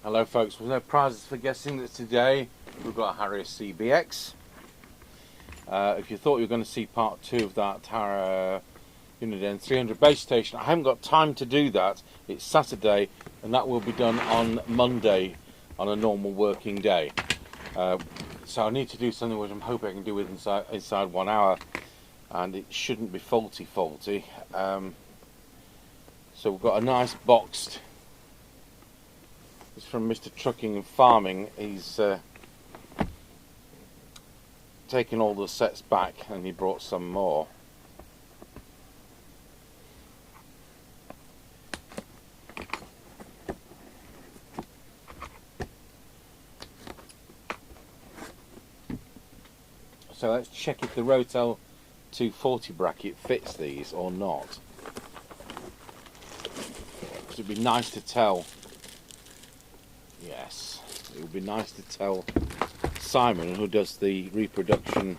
Hello folks, with no prizes for guessing that today we've got a Harrier CBX. If you thought you were going to see part 2 of that Harrier Uniden 300 base station, I haven't got time to do that. It's Saturday and that will be done on Monday on a normal working day. So I need to do something which I'm hoping I can do inside 1 hour, and it shouldn't be faulty. So we've got a nice boxed. It's from Mr. Trucking and Farming. He's taken all the sets back and he brought some more. So let's check if the Rotel 240 bracket fits these or not. Because it'd be nice to tell. Yes, it would be nice to tell Simon, who does the reproduction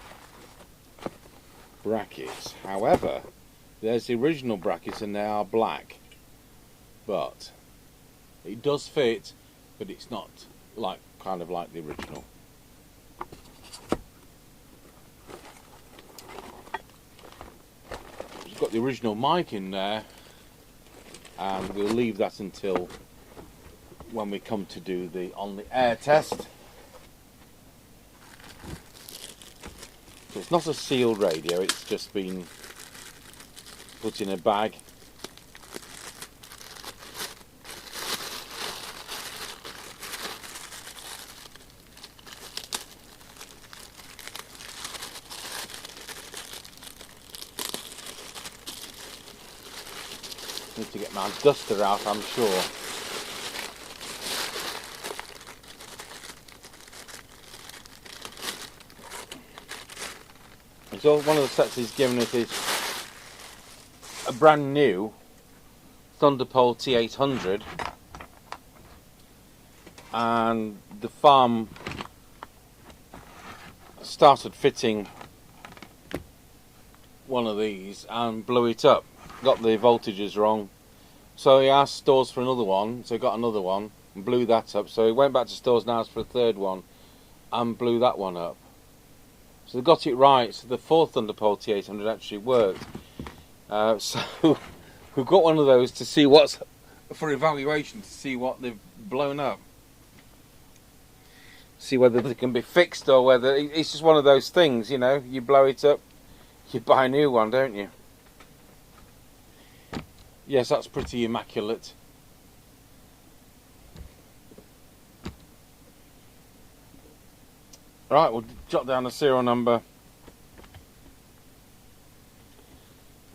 brackets. However, there's the original brackets and they are black, but it does fit, but it's not kind of like the original. We've got the original mic in there, and we'll leave that until when we come to do the on the air test. So it's not a sealed radio, it's just been put in a bag. Need to get my duster out, I'm sure. So one of the sets he's given us is a brand new Thunderpole T800, and the farm started fitting one of these and blew it up, got the voltages wrong, so he asked stores for another one, so he got another one and blew that up, so he went back to stores and asked for a third one and blew that one up. So they got it right, so the fourth Thunderpole T800 actually worked. So we've got one of those to see what's, for evaluation, to see what they've blown up. See whether they can be fixed or whether, it's just one of those things, you know, you blow it up, you buy a new one, don't you? Yes, that's pretty immaculate. Right, we'll jot down the serial number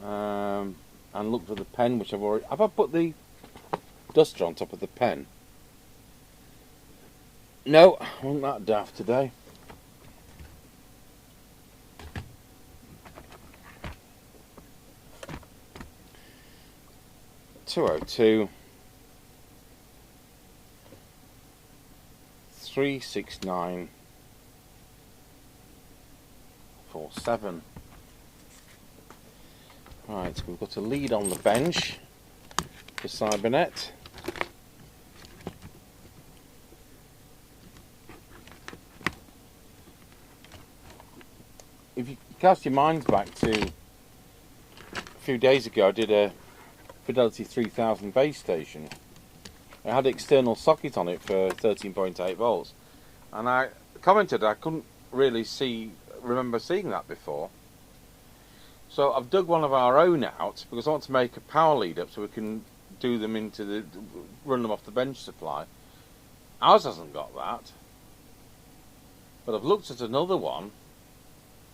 and look for the pen, which I've already... Have I put the duster on top of the pen? No, I wasn't that daft today. (202) 369 47. Right, we've got a lead on the bench for Cybernet. If you cast your minds back to a few days ago, I did a Fidelity 3000 base station. It had an external socket on it for 13.8 volts, and I commented I couldn't really remember seeing that before. So I've dug one of our own out because I want to make a power lead up so we can do them run them off the bench supply. Ours hasn't got that, but I've looked at another one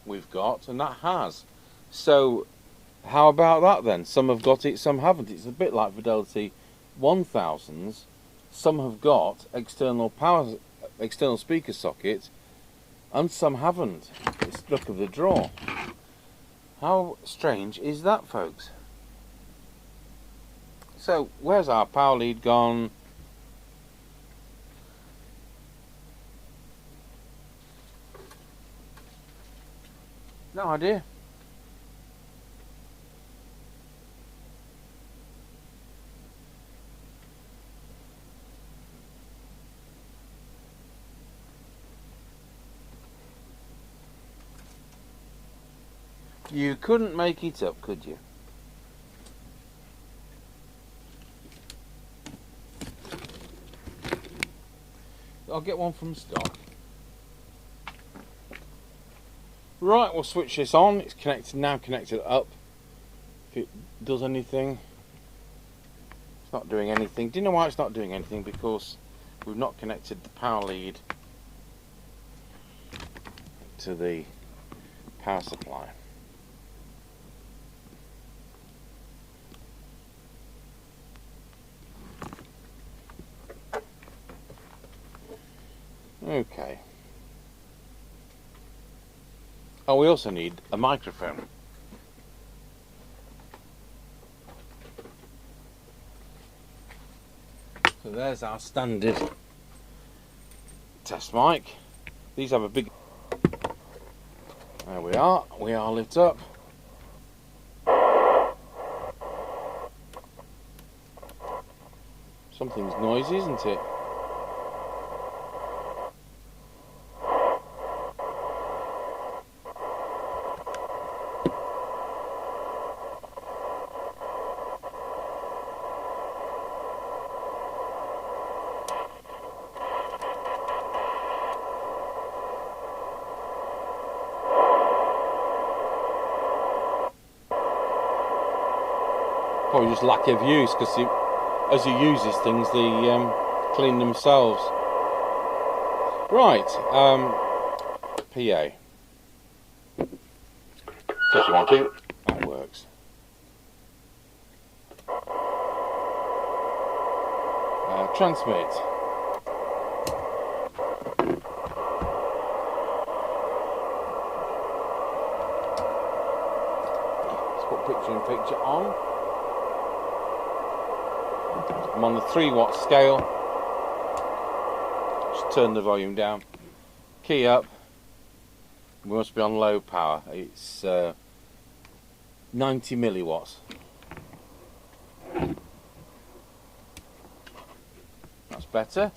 we've got and that has. So how about that then? Some have got it, some haven't. It's a bit like Fidelity 1000s. Some have got external speaker sockets and some haven't. It's luck of the draw. How strange is that, folks? So, where's our power lead gone? No idea. You couldn't make it up, could you? I'll get one from stock. Right, we'll switch this on. It's connected now, connected up. If it does anything, it's not doing anything. Do you know why it's not doing anything? Because we've not connected the power lead to the power supply. Okay. Oh, we also need a microphone. So there's our standard test mic. These have a big... There we are lit up. Something's noisy, isn't it? Probably just lack of use, because as you use these things, they clean themselves. Right, PA. Test 1, 2. That works. Transmit. Let's put picture-in-picture on. I'm on the 3-watt scale. Just turn the volume down. Key up. We must be on low power. It's 90 milliwatts. That's better.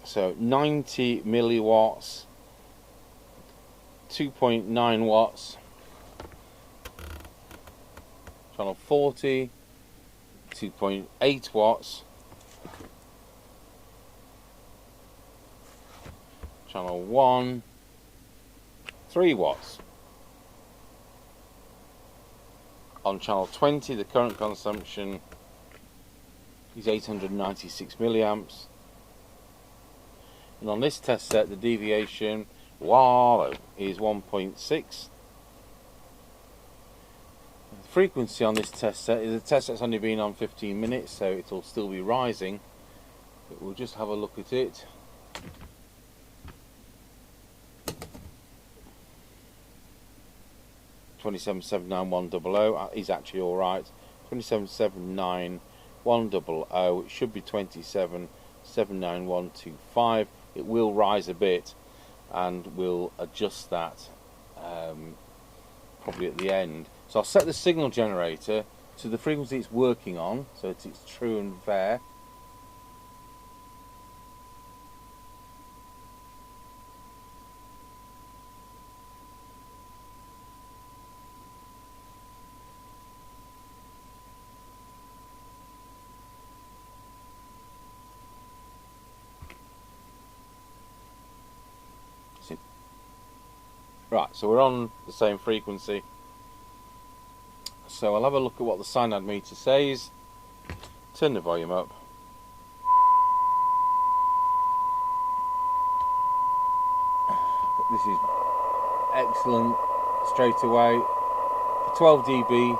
So 90 milliwatts, 2.9 watts. Channel 40, 2.8 watts. Channel 1, 3 watts. On channel 20, the current consumption is 896 milliamps. And on this test set, the deviation, wow, is 1.6. Frequency on this test set is a test that's only been on 15 minutes, so it'll still be rising, but we'll just have a look at it. $27,79100 is actually alright. 27,79100, it should be 27,79125. It will rise a bit, and we'll adjust that probably at the end. So I'll set the signal generator to the frequency it's working on, so it's true and fair. Right, so we're on the same frequency. So I'll have a look at what the SINAD meter says. Turn the volume up. This is excellent straight away. 12 dB.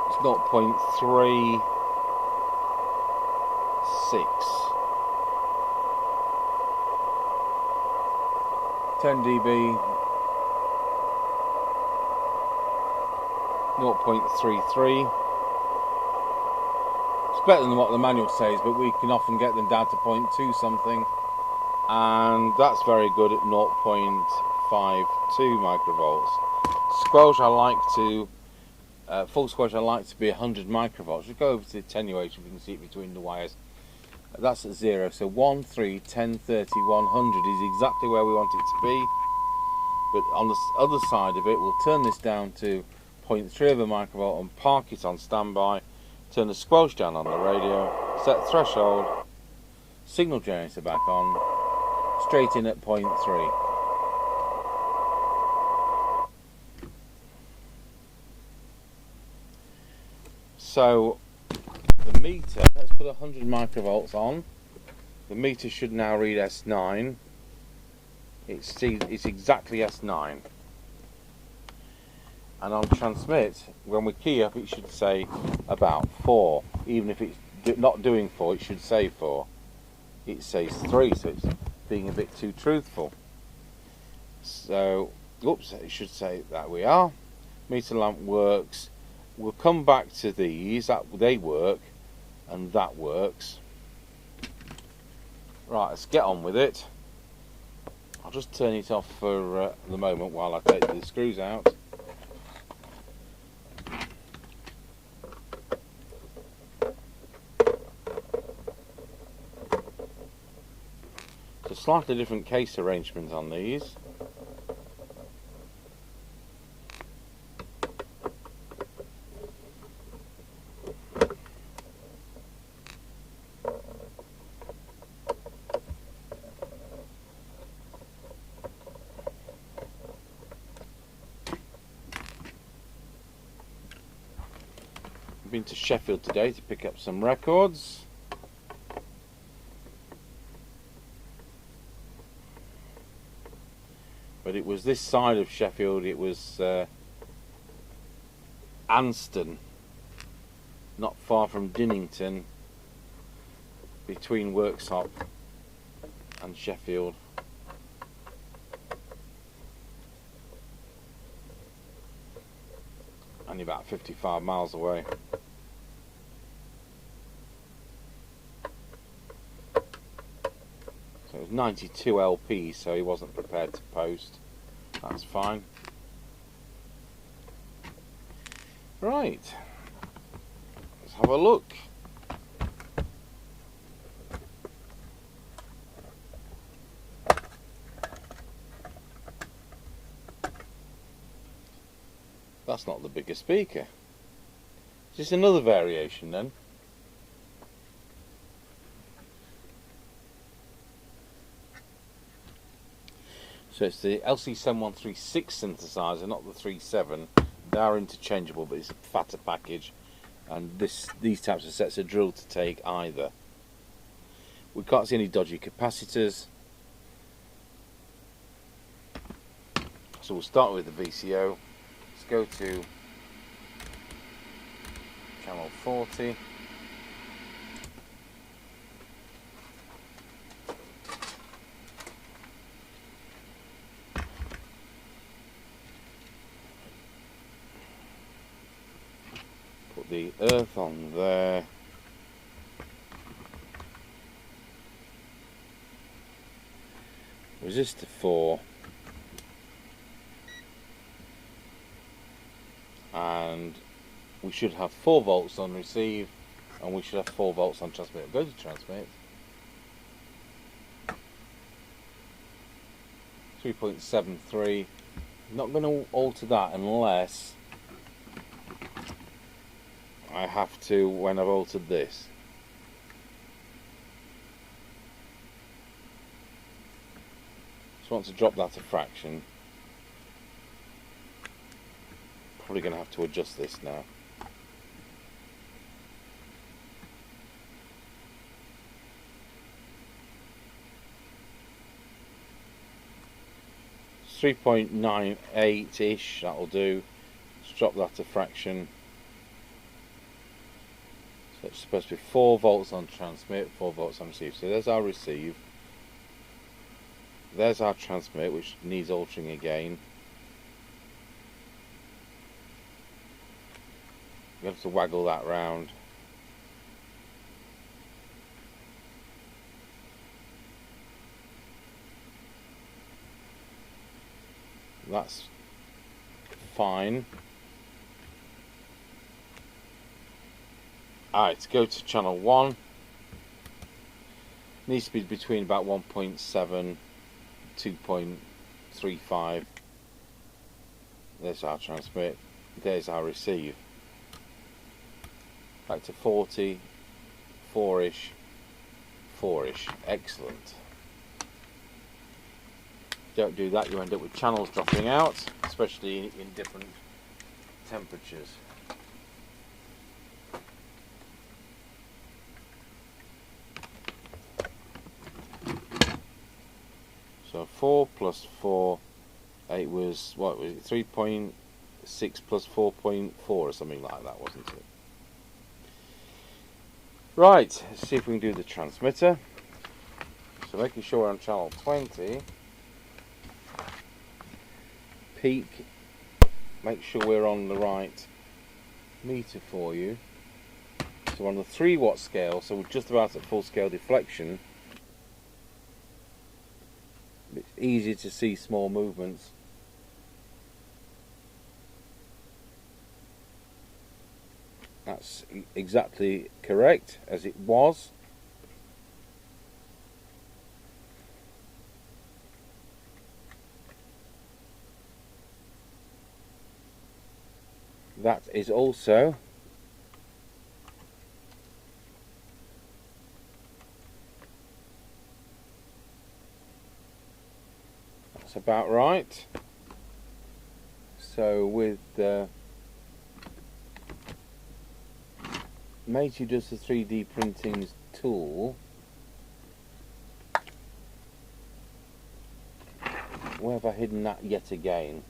It's 0.36. 10 dB. 0.33. It's better than what the manual says, but we can often get them down to 0.2 something, and that's very good at 0.52 microvolts. Squelch I like to full squelch I like to be 100 microvolts. We'll go over to the attenuation if you can see it between the wires. That's at 0. So 1, 3, 10, 30, 100 is exactly where we want it to be. But on the other side of it, we'll turn this down to 0.3 of a microvolt and park it on standby. Turn the squelch down on the radio, set threshold, signal generator back on, straight in at 0.3. So the meter, let's put 100 microvolts on. The meter should now read S9. It's exactly S9. And on transmit, when we key up, it should say about 4. Even if it's not doing 4, it should say 4. It says 3, so it's being a bit too truthful. So, oops, it should say that we are. Meter lamp works. We'll come back to these. They work, and that works. Right, let's get on with it. I'll just turn it off for the moment while I take the screws out. It's a slightly different case arrangement on these. I've been to Sheffield today to pick up some records. But it was this side of Sheffield, it was Anston, not far from Dinnington, between Worksop and Sheffield. Only about 55 miles away. So it was 92 LP, so he wasn't prepared to post. That's fine. Right, let's have a look. That's not the bigger speaker. Is this another variation then? So it's the LC7136 synthesizer, not the 37. They are interchangeable, but it's a fatter package, and these types of sets are drilled to take either. We can't see any dodgy capacitors, so we'll start with the VCO. Let's go to channel 40. Put the earth on there. Resistor 4. And we should have 4 volts on receive, and we should have 4 volts on transmit. Go to transmit. 3.73. Not going to alter that unless I have to when I've altered this. Just want to drop that a fraction. Probably going to have to adjust this now. It's 3.98-ish, that'll do. Let's drop that a fraction. So it's supposed to be 4 volts on transmit, 4 volts on receive. So there's our receive. There's our transmit, which needs altering again. You have to waggle that round. That's fine. Alright, go to channel 1. Needs to be between about 1.7, 2.35. There's our transmit, there's our receive. Back to 40, 4-ish, 4-ish. Excellent. Don't do that, you end up with channels dropping out, especially in different temperatures. So 4 plus 4, it was, what was it, 3.6 plus 4.4 or something like that, wasn't it? Right, let's see if we can do the transmitter. So making sure we're on channel 20. Peak, make sure we're on the right meter for you. So we're on the 3 watt scale, so we're just about at full scale deflection. It's easy to see small movements. That's exactly correct as it was. That is also about right. So with Matey does the 3D printing tool. Where have I hidden that yet again?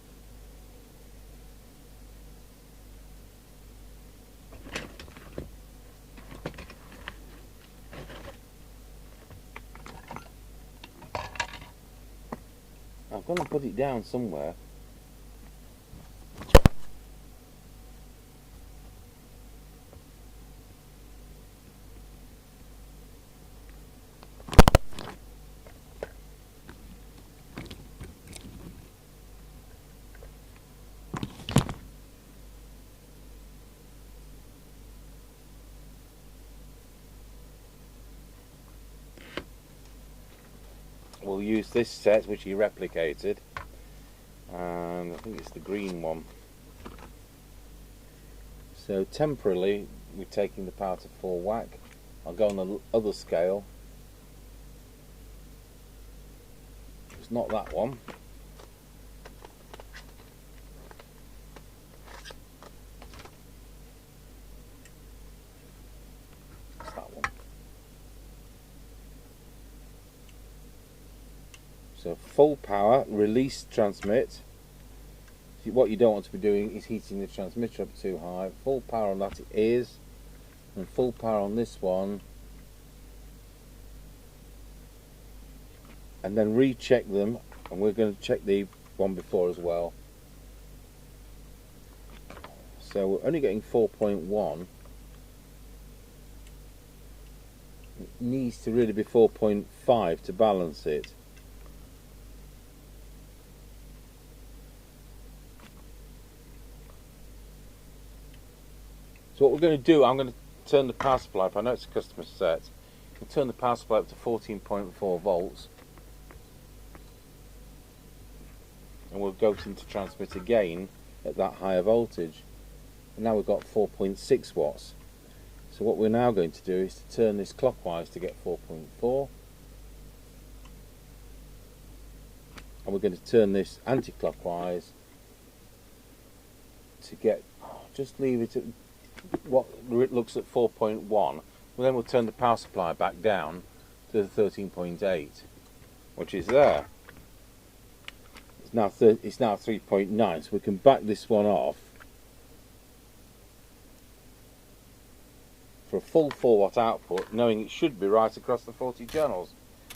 I'm going to put it down somewhere. We'll use this set which he replicated, and I think it's the green one. So temporarily we're taking the power to 4 whack. I'll go on the other scale. It's not that one. It's that one. So full power, release transmit. What you don't want to be doing is heating the transmitter up too high. Full power on that it is, and full power on this one, and then recheck them, and we're going to check the one before as well. So we're only getting 4.1. It needs to really be 4.5 to balance it. So what we're going to do, I'm going to turn the power supply up. I know it's a customer set. We'll turn the power supply up to 14.4 volts. And we'll go into transmit again at that higher voltage. And now we've got 4.6 watts. So what we're now going to do is to turn this clockwise to get 4.4. And we're going to turn this anti-clockwise to get, just leave it at what looks at 4.1. Well, then we'll turn the power supply back down to the 13.8, which is there. It's now 3.9, so we can back this one off for a full 4 watt output, knowing it should be right across the 40 channels.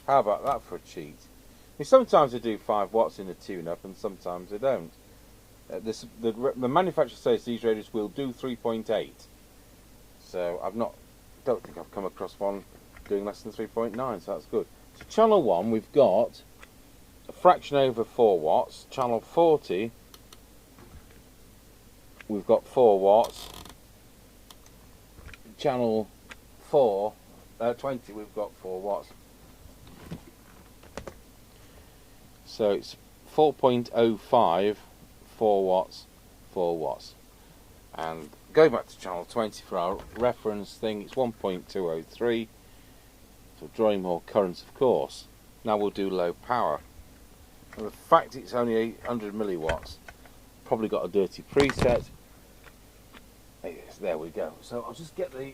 How about that for a cheat? I mean, sometimes they do 5 watts in a tune-up, and sometimes they don't. The manufacturer says these radios will do 3.8, so don't think I've come across one doing less than 3.9, so that's good. So channel 1 we've got a fraction over 4 watts. Channel 40 we've got 4 watts. Channel 20 we've got 4 watts. So it's 4.05, 4 watts, 4 watts. And going back to channel 20 for our reference thing, it's 1.203. So drawing more current, of course. Now we'll do low power. And the fact it's only 800 milliwatts, probably got a dirty preset. Yes, there we go. So I'll just get the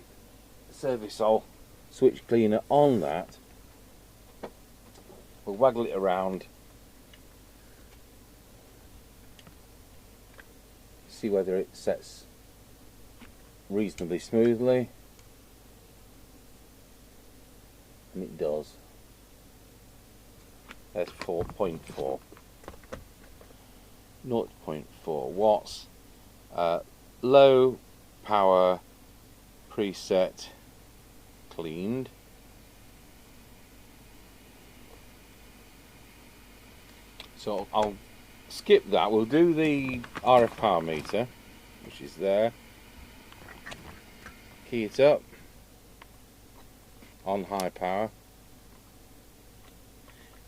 servce switch cleaner on that. We'll waggle it around. See whether it sets reasonably smoothly. And it does. There's 4.4. 0.4 watts. Low power preset cleaned. So I'll skip that. We'll do the RF power meter, which is there. Key it up on high power.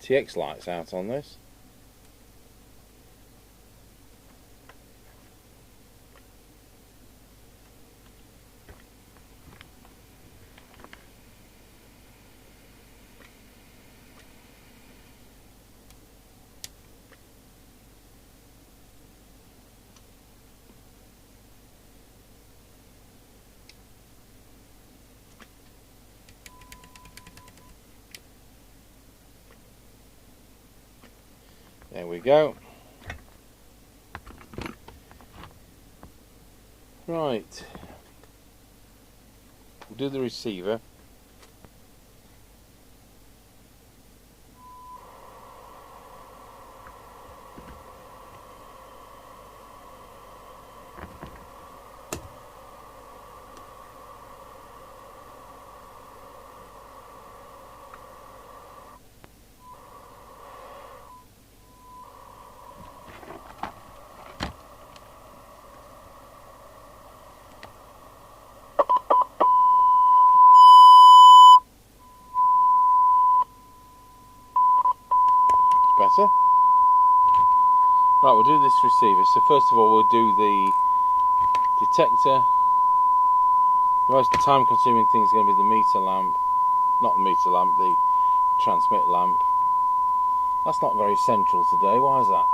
TX lights out on this. There we go. Right. We'll do the receiver. Better. Right, we'll do this receiver. So first of all, we'll do the detector. The most time-consuming thing is going to be the meter lamp. Not the meter lamp, the transmit lamp. That's not very central today. Why is that?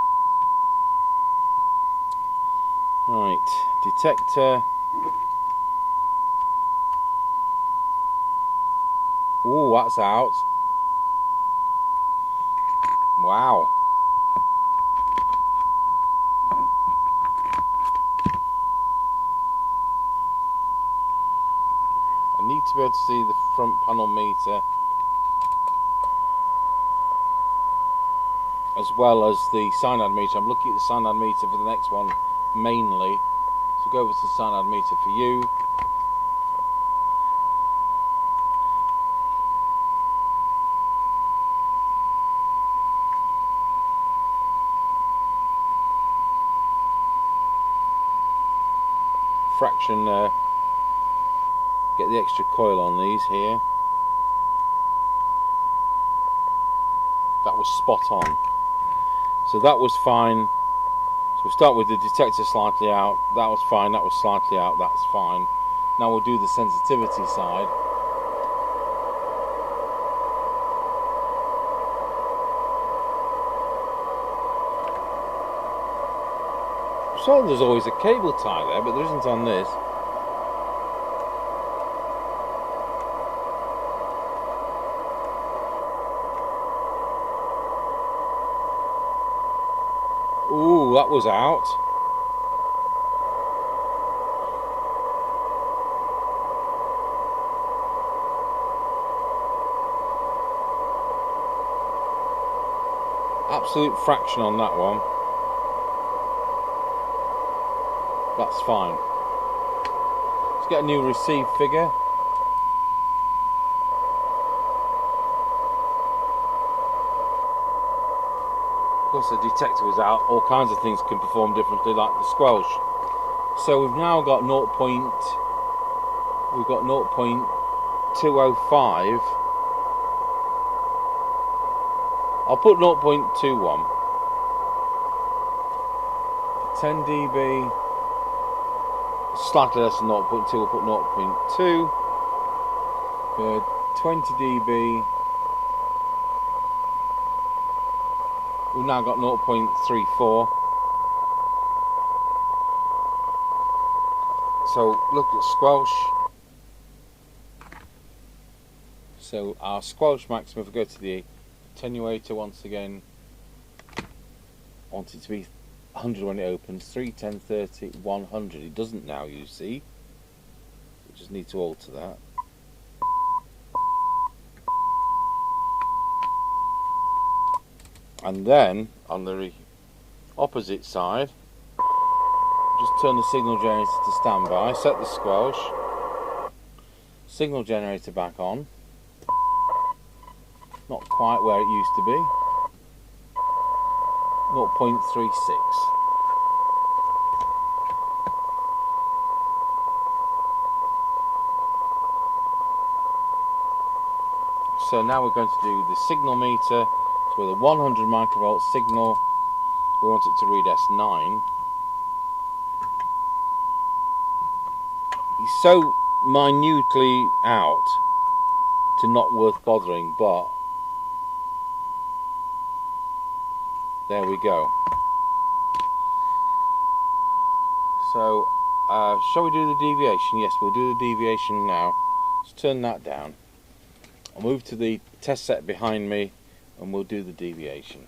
Right, detector. Ooh, that's out. Wow. I need to be able to see the front panel meter as well as the SINAD meter. I'm looking at the SINAD meter for the next one mainly. So go over to the SINAD meter for you. Fraction, get the extra coil on these here. That was spot on. So that was fine. So we start with the detector slightly out. That was fine. That was slightly out. That's fine. Now we'll do the sensitivity side. So there's always a cable tie there, but there isn't on this. Ooh, that was out. Absolute fraction on that one. That's fine. Let's get a new receive figure. Of course the detector was out. All kinds of things can perform differently, like the squelch. So we've now got 0.205. I'll put 0.21. 10 dB, slightly less than 0.2, we'll put 0.2. 20 dB, we've now got 0.34. So look at squelch. So our squelch maximum, if we go to the attenuator once again, I want it to be 100 when it opens, 3, 10, 30, 100. It doesn't now, you see. We just need to alter that. And then on the opposite side, just turn the signal generator to standby, set the squelch, signal generator back on. Not quite where it used to be. 0.36. So now we're going to do the signal meter. So with a 100 microvolt signal, we want it to read S9. It's so minutely out to not worth bothering, but there we go. So, shall we do the deviation? Yes, we'll do the deviation now. Let's turn that down. I'll move to the test set behind me and we'll do the deviation.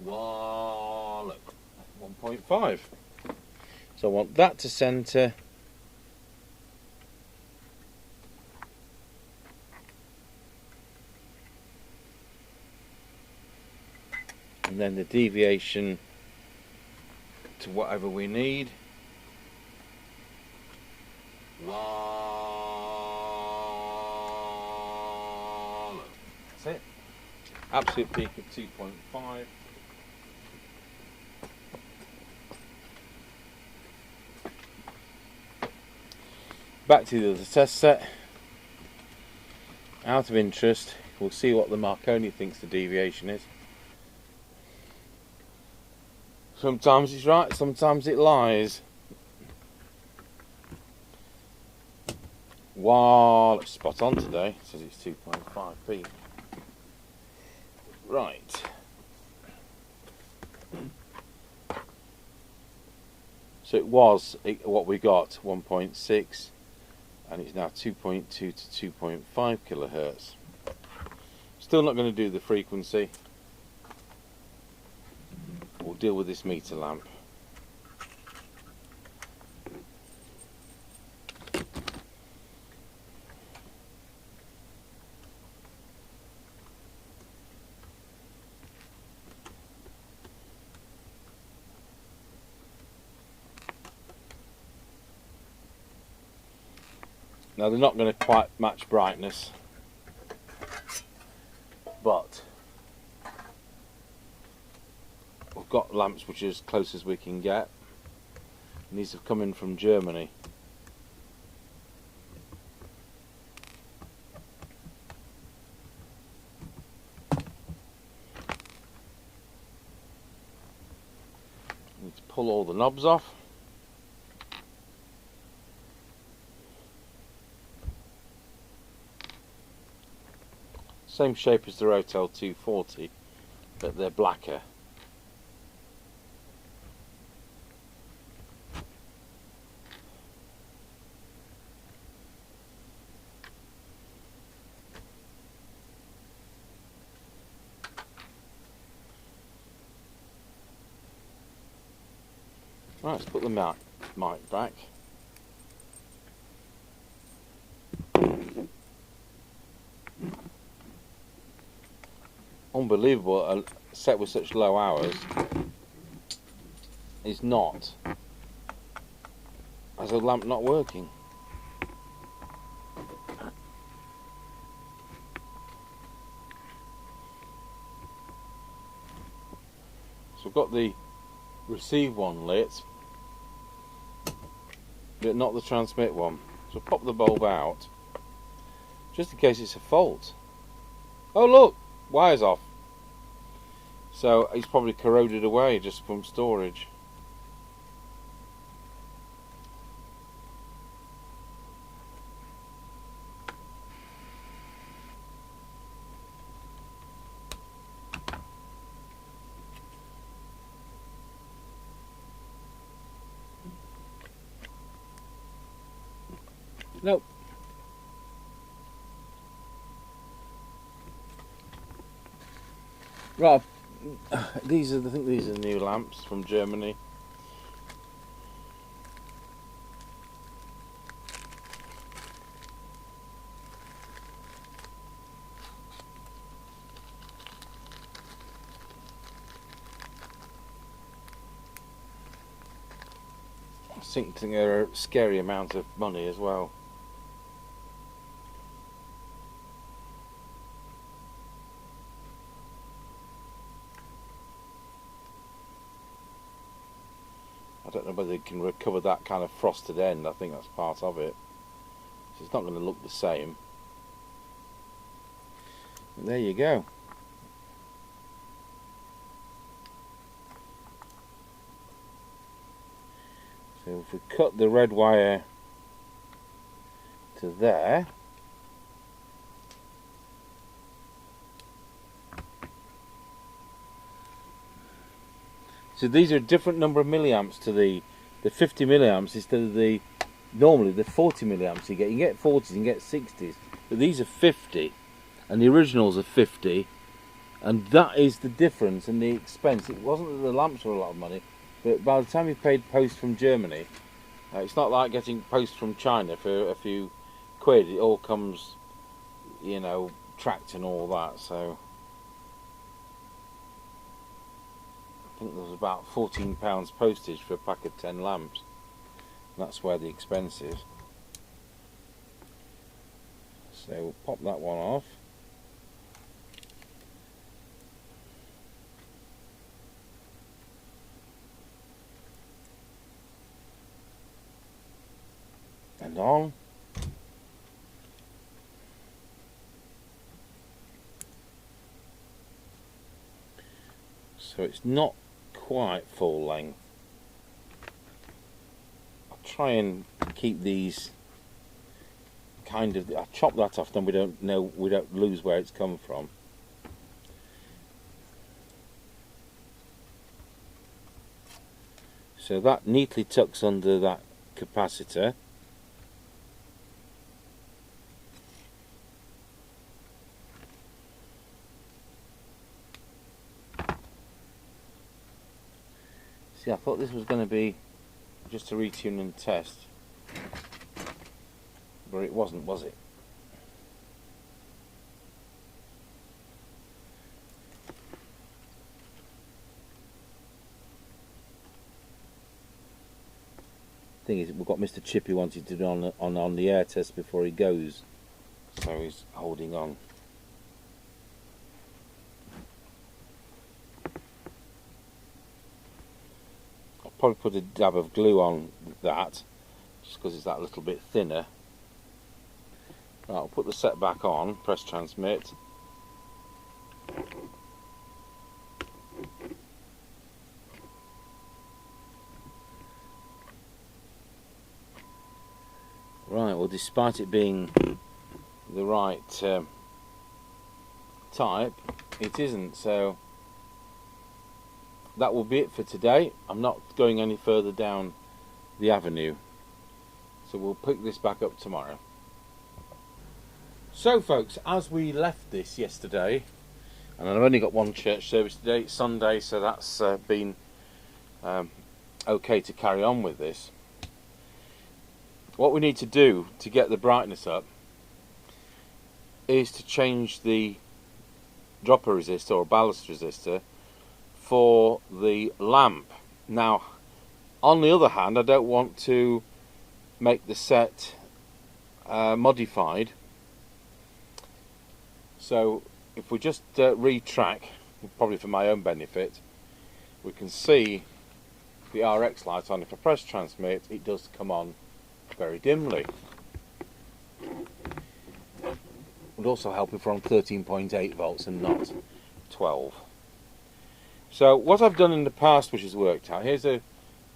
Wow, look, 1.5. So I want that to centre. And then the deviation to whatever we need. Wow, that's it. Absolute peak of 2.5. Back to the other test set. Out of interest, we'll see what the Marconi thinks the deviation is. Sometimes it's right, sometimes it lies. Wow, it's spot on today. It says it's 2.5p. Right. So it was what we got, 1.6. And it's now 2.2 to 2.5 kilohertz. Still not going to do the frequency. We'll deal with this meter lamp. Now they're not going to quite match brightness, but we've got lamps which are as close as we can get, and these have come in from Germany. Need to pull all the knobs off. Same shape as the Rotel 240, but they're blacker. Right, let's put the mic back. Unbelievable, a set with such low hours is not as a lamp not working. I've got the receive one lit, but not the transmit one. So pop the bulb out, just in case it's a fault. Oh look, wire's off. So it's probably corroded away just from storage. Nope. Right, I think these are new lamps from Germany. I think they're a scary amount of money as well. I don't know whether they can recover that kind of frosted end. I think that's part of it. So it's not going to look the same. And there you go. So if we cut the red wire to there, so these are a different number of milliamps to the 50 milliamps instead of the normally the 40 milliamps you get. You get 40s, you can get 60s, but these are 50, and the originals are 50, and that is the difference in the expense. It wasn't that the lamps were a lot of money, but by the time you paid post from Germany, it's not like getting post from China for a few quid. It all comes, you know, tracked and all that. So I think there was about £14 postage for a pack of 10 lamps. That's where the expense is. So we'll pop that one off. And on. So it's not quite full length. I'll try and keep these kind of, I'll chop that off, then we don't lose where it's come from. So that neatly tucks under that capacitor. See, I thought this was going to be just a retune and test, but it wasn't, was it? Thing is, we've got Mr. Chippie wanting to do on the air test before he goes, so he's holding on. Probably put a dab of glue on that just because it's that little bit thinner. Right, I'll put the set back on, press transmit. Right, well, despite it being the right type, it isn't, so that will be it for today. I'm not going any further down the avenue, so we'll pick this back up tomorrow. So folks, as we left this yesterday, and I've only got one church service today, it's Sunday, so that's been okay to carry on with this. What we need to do to get the brightness up is to change the dropper resistor or ballast resistor for the lamp. Now, on the other hand, I don't want to make the set modified, so if we just retrack, probably for my own benefit, we can see the RX light on. If I press transmit, it does come on very dimly. Would also help if we're on 13.8 volts and not 12. So what I've done in the past, which has worked out, here's a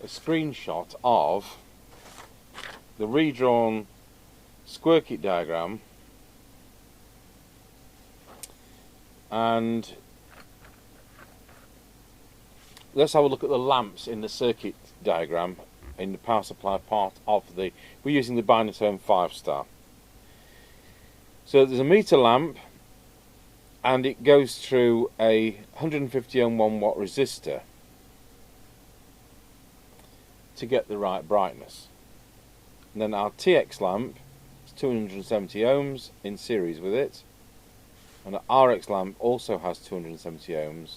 screenshot of the redrawn square kit diagram, and let's have a look at the lamps in the circuit diagram in the power supply part of the, we're using the Binatone 5-star. So there's a meter lamp, and it goes through a 150 ohm 1 watt resistor to get the right brightness. And then our TX lamp is 270 ohms in series with it, and the RX lamp also has 270 ohms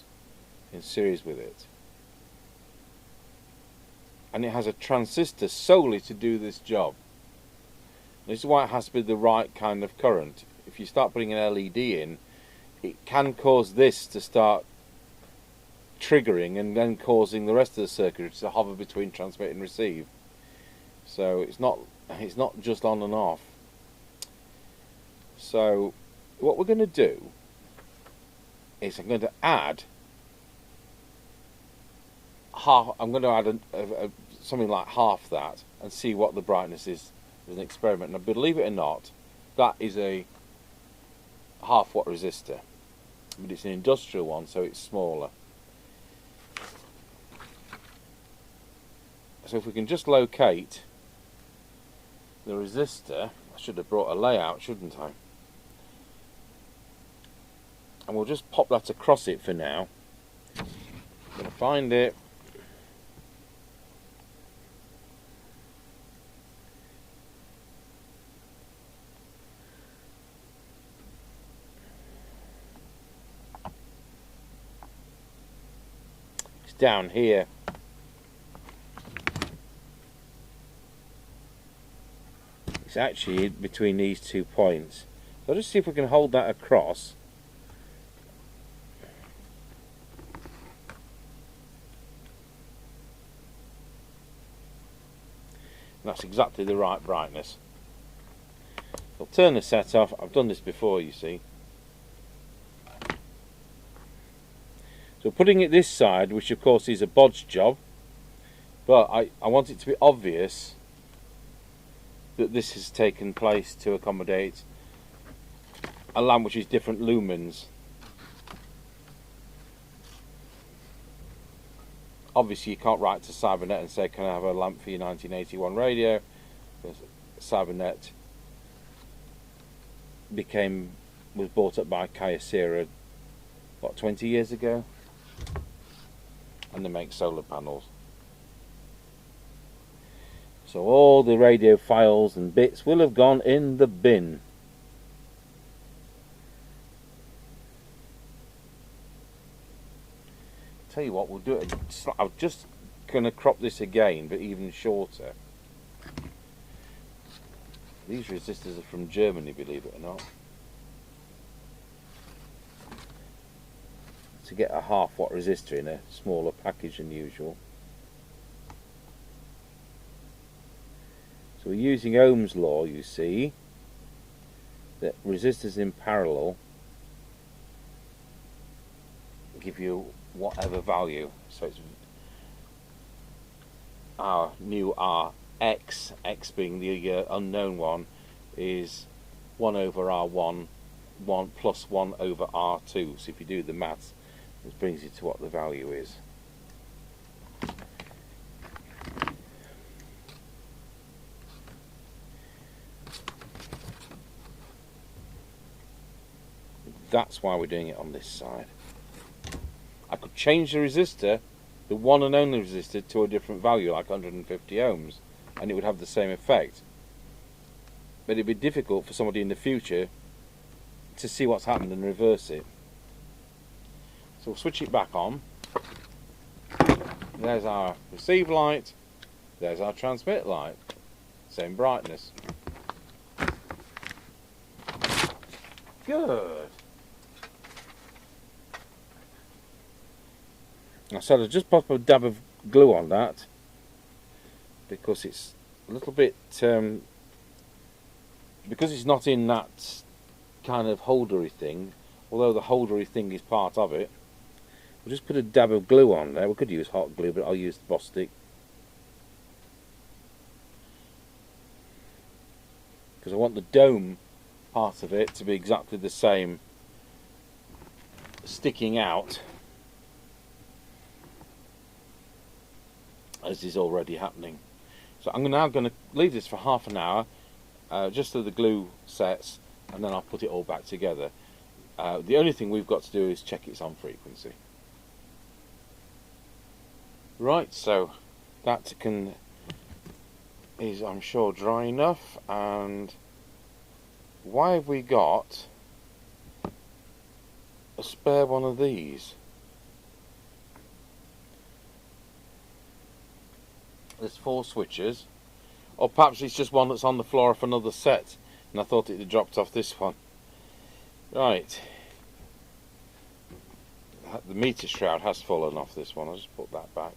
in series with it. And it has a transistor solely to do this job. This is why it has to be the right kind of current. If you start putting an LED in, it can cause this to start triggering and then causing the rest of the circuit to hover between transmit and receive. So it's not just on and off. So what we're going to do is I'm going to add something like half that and see what the brightness is as an experiment. Now, believe it or not, that is a half watt resistor, but it's an industrial one, so it's smaller. So if we can just locate the resistor, I should have brought a layout, shouldn't I? And we'll just pop that across it for now. I'm going to find it. It's down here. It's actually between these 2 points. So I'll just see if we can hold that across. And that's exactly the right brightness. I'll turn the set off. I've done this before, you see. So putting it this side, which of course is a bodge job, but I want it to be obvious that this has taken place to accommodate a lamp which is different lumens. Obviously you can't write to Cybernet and say, can I have a lamp for your 1981 radio, because Cybernet was bought up by Kyocera, what, 20 years ago, and they make solar panels. So all the radio files and bits will have gone in the bin. Tell you what, we'll do it. I'm just going to crop this again, but even shorter. These resistors are from Germany, believe it or not. To get a half watt resistor in a smaller package than usual. So we're using Ohm's law, you see, that resistors in parallel give you whatever value. So it's our new Rx, X being the unknown one, is 1 over R1, 1 plus 1 over R2. So if you do the maths, it brings you to what the value is. That's why we're doing it on this side. I could change the resistor, the one and only resistor, to a different value, like 150 ohms, and it would have the same effect. But it'd be difficult for somebody in the future to see what's happened and reverse it. So we'll switch it back on. There's our receive light, there's our transmit light, same brightness. Good. I said I'd just pop a dab of glue on that because it's a little bit because it's not in that kind of holdery thing, although the holdery thing is part of it. We'll just put a dab of glue on there. We could use hot glue, but I'll use the Boss stick because I want the dome part of it to be exactly the same, sticking out as is already happening. So I'm now going to leave this for half an hour just so the glue sets, and then I'll put it all back together. The only thing we've got to do is check its on frequency. Right, so that is, I'm sure, dry enough. And why have we got a spare one of these? There's 4 switches, or perhaps it's just one that's on the floor of another set, and I thought it had dropped off this one. Right, the meter shroud has fallen off this one. I'll just put that back.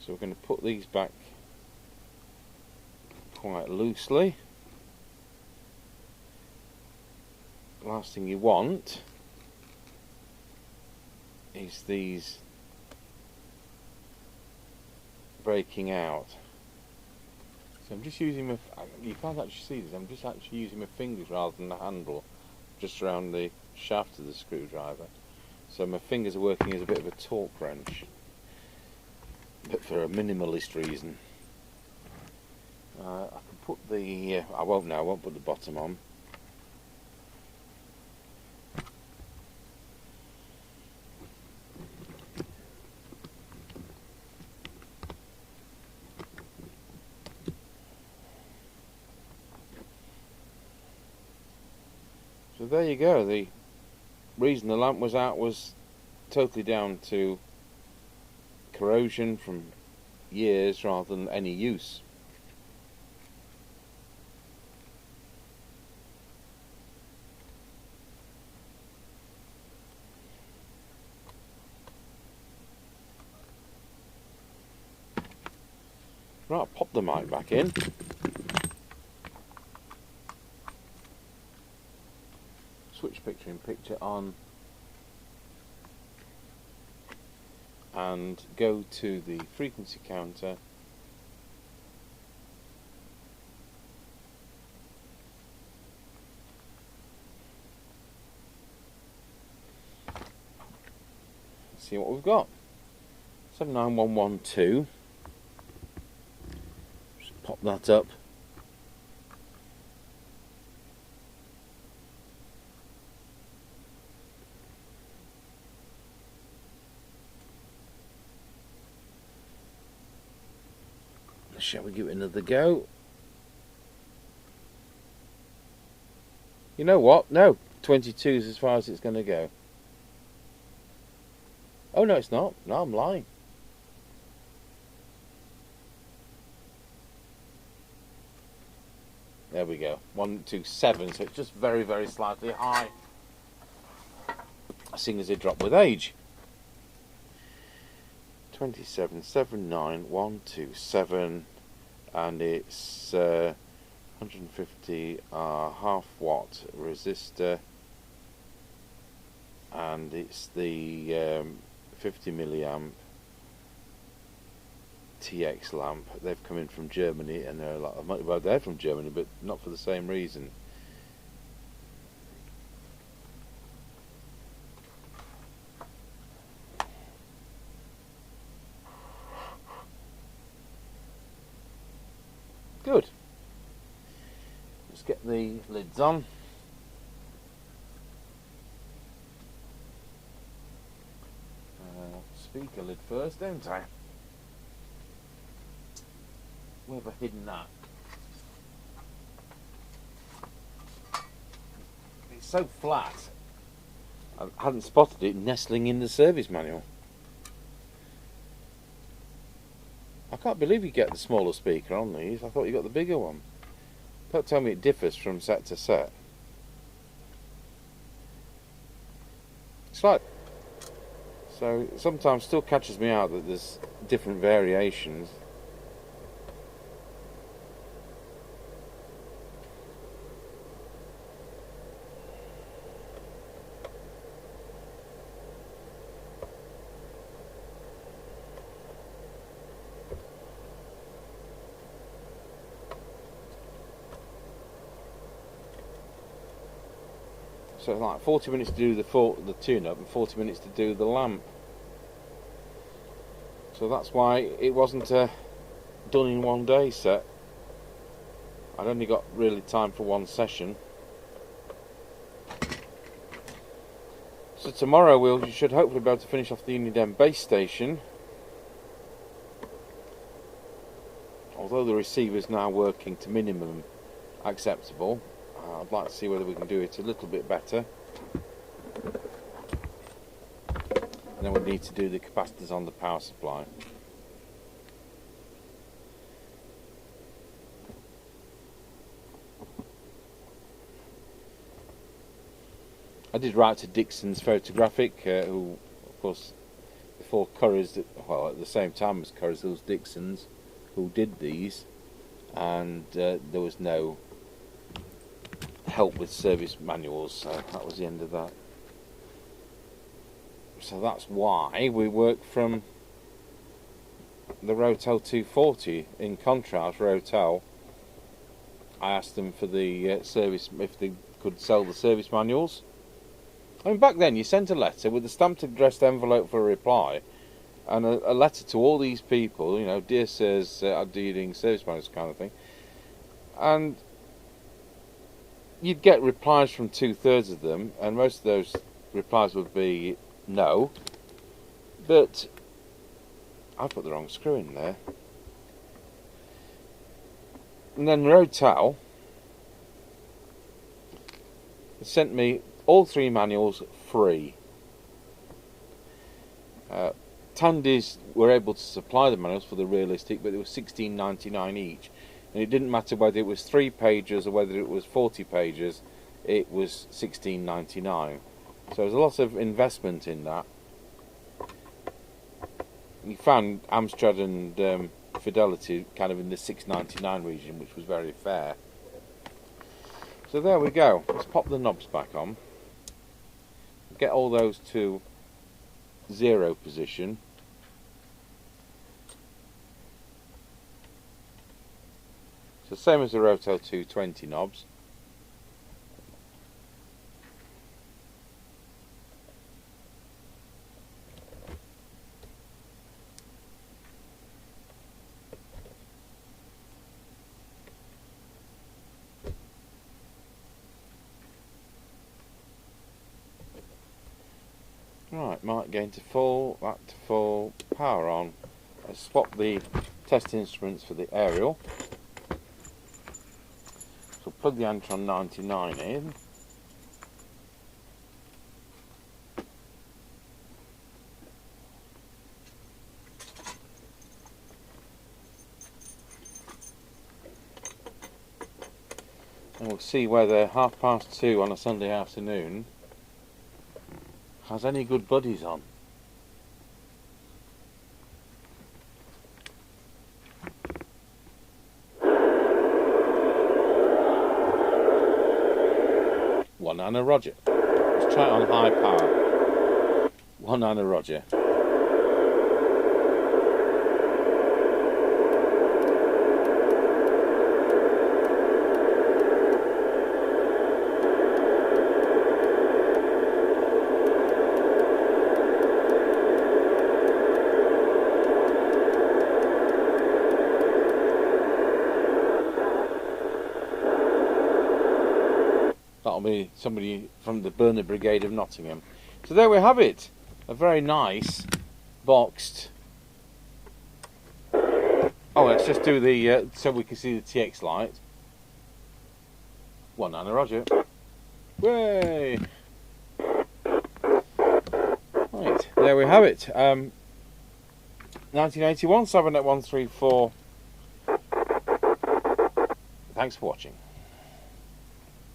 So we're going to put these back quite loosely. Last thing you want is these breaking out. So I'm just using my, you can't actually see this, I'm just actually using my fingers rather than the handle, just around the shaft of the screwdriver. So my fingers are working as a bit of a torque wrench, but for a minimalist reason. I can put the, I won't put the bottom on. So there you go. The reason the lamp was out was totally down to corrosion from years rather than any use. Right, I'll pop the mic back in. Switch picture in picture on, and go to the frequency counter. See what we've got. 79112. Just pop that up. Shall we give it another go? You know what? No, 22 is as far as it's going to go. Oh no, it's not. No, I'm lying. There we go. 127. So it's just very, very slightly high, seeing as it dropped with age. 2779127, and it's 150 half watt resistor, and it's the 50 milliamp TX lamp. They've come in from Germany, and they're a lot of money. Well, they're from Germany, but not for the same reason. Good. Let's get the lids on. Speaker lid first, don't I? Where have I hidden that? so flat, I hadn't spotted it nestling in the service manual. I can't believe you get the smaller speaker on these. I thought you got the bigger one. Don't tell me it differs from set to set. It's like, so sometimes still catches me out that there's different variations. So it's like 40 minutes to do the tune-up and 40 minutes to do the lamp. So that's why it wasn't a done in one day set. I'd only got really time for one session. So tomorrow we should hopefully be able to finish off the Uniden base station. Although the receiver's now working to minimum acceptable, I'd like to see whether we can do it a little bit better. And then we need to do the capacitors on the power supply. I did write to Dixon's Photographic, who, of course, before Curry's, well, at the same time as Curry's, there was Dixon's who did these, and there was no help with service manuals, so that was the end of that. So that's why we work from the Rotel 240. In contrast, Rotel, I asked them for the service, if they could sell the service manuals. I mean, back then you sent a letter with a stamped addressed envelope for a reply, and a letter to all these people, you know, dear sirs, I'm dealing service manuals kind of thing, and you'd get replies from 2/3 of them, and most of those replies would be no, but I put the wrong screw in there. And then Rotel sent me all 3 manuals free. Tandy's were able to supply the manuals for the realistic, but it was $16.99 each, and it didn't matter whether it was 3 pages or whether it was 40 pages, it was $16.99. So there's a lot of investment in that. You found Amstrad and Fidelity kind of in the $6.99 region, which was very fair. So there we go. Let's pop the knobs back on. Get all those to 0 position. So same as the Rotel 220 knobs. Right, mic gain to full, that to full, power on. Let's swap the test instruments for the aerial. So plug the Antron 99 in. And we'll see whether 2:30 on a Sunday afternoon has any good buddies on. One Anna Roger. Let's try it on high power. One Anna Roger. That'll be somebody from the Burner Brigade of Nottingham. So there we have it. A very nice boxed. Oh, let's just do the so we can see the TX light. One Anna Roger. Way. Right, there we have it. 1981 Cybernet 134. Thanks for watching.